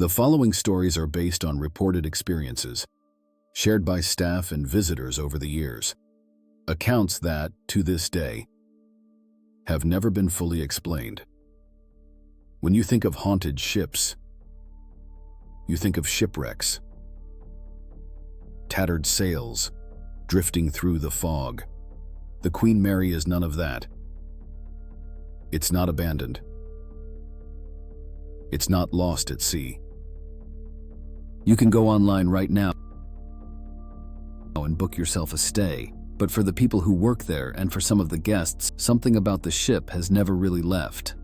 The following stories are based on reported experiences, shared by staff and visitors over the years. Accounts that, to this day, have never been fully explained. When you think of haunted ships, you think of shipwrecks, tattered sails, drifting through the fog. The Queen Mary is none of that. It's not abandoned. It's not lost at sea. You can go online right now and book yourself a stay, but for the people who work there and for some of the guests, something about the ship has never really left.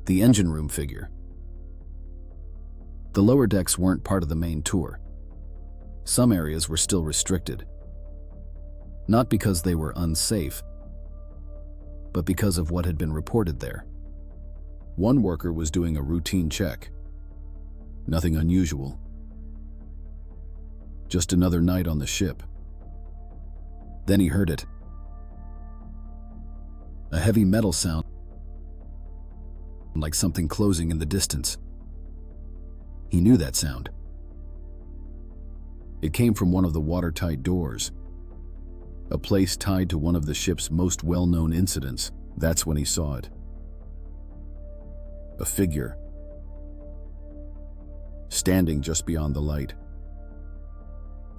The engine room figure. The lower decks weren't part of the main tour. Some areas were still restricted. Not because they were unsafe, but because of what had been reported there. One worker was doing a routine check. Nothing unusual. Just another night on the ship. Then he heard it. A heavy metal sound, like something closing in the distance. He knew that sound. It came from one of the watertight doors, a place tied to one of the ship's most well-known incidents. That's when he saw it. A figure, standing just beyond the light.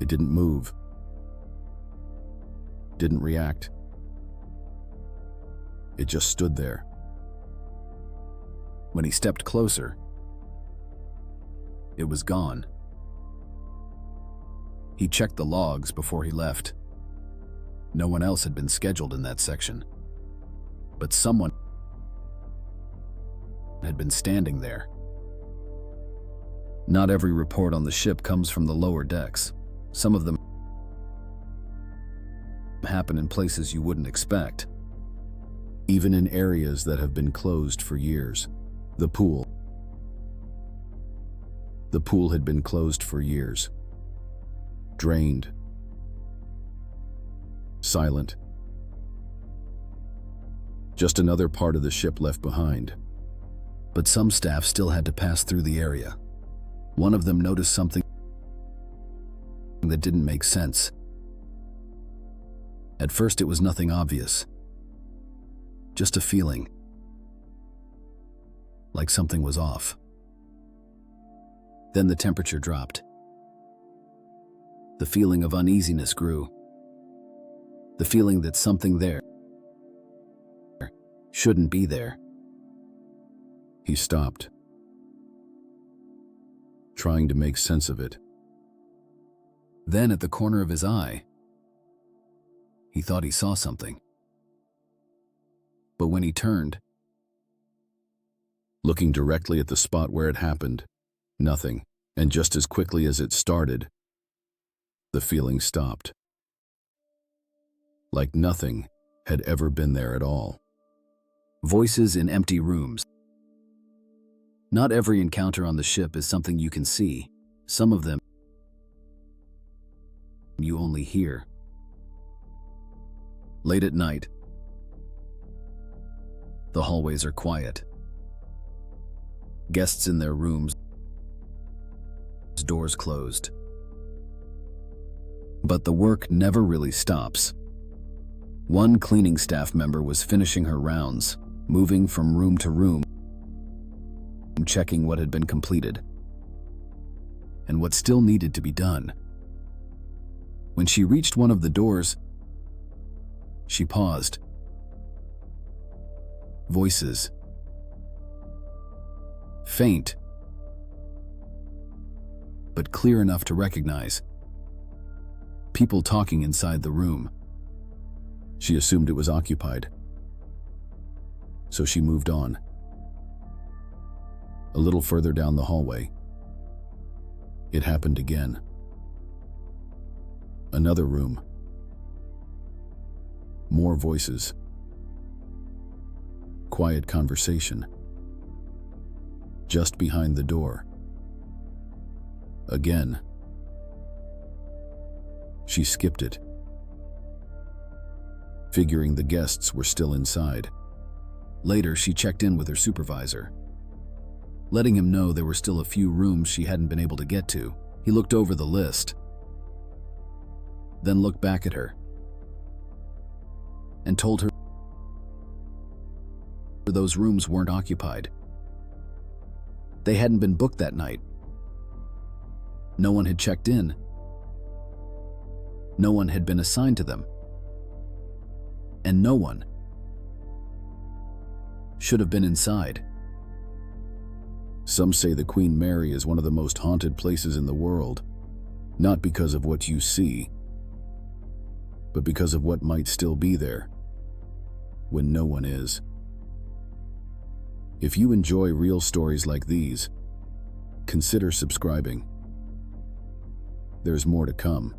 It didn't move, didn't react. It just stood there. When he stepped closer, it was gone. He checked the logs before he left. No one else had been scheduled in that section, but someone had been standing there. Not every report on the ship comes from the lower decks. Some of them happen in places you wouldn't expect, even in areas that have been closed for years. The pool. The pool had been closed for years. Drained. Silent. Just another part of the ship left behind. But some staff still had to pass through the area. One of them noticed something that didn't make sense. At first it was nothing obvious. Just a feeling. Like something was off. Then the temperature dropped. The feeling of uneasiness grew. The feeling that something there shouldn't be there. He stopped, trying to make sense of it. Then at the corner of his eye, he thought he saw something. But when he turned, looking directly at the spot where it happened, nothing. And just as quickly as it started, the feeling stopped. Like nothing had ever been there at all. Voices in empty rooms. Not every encounter on the ship is something you can see. Some of them you only hear. Late at night, the hallways are quiet. Guests in their rooms, doors closed. But the work never really stops. One cleaning staff member was finishing her rounds, moving from room to room, checking what had been completed and what still needed to be done. When she reached one of the doors, she paused. Voices. Faint, but clear enough to recognize. People talking inside the room. She assumed it was occupied, so she moved on. A little further down the hallway, it happened again. Another room. More voices. Quiet conversation. Just behind the door. Again. She skipped it, figuring the guests were still inside. Later, she checked in with her supervisor. letting him know there were still a few rooms she hadn't been able to get to. He looked over the list, then looked back at her, and told her those rooms weren't occupied. They hadn't been booked that night. No one had checked in. No one had been assigned to them. And no one should have been inside. Some say the Queen Mary is one of the most haunted places in the world, not because of what you see, but because of what might still be there when no one is. If you enjoy real stories like these, consider subscribing. There's more to come.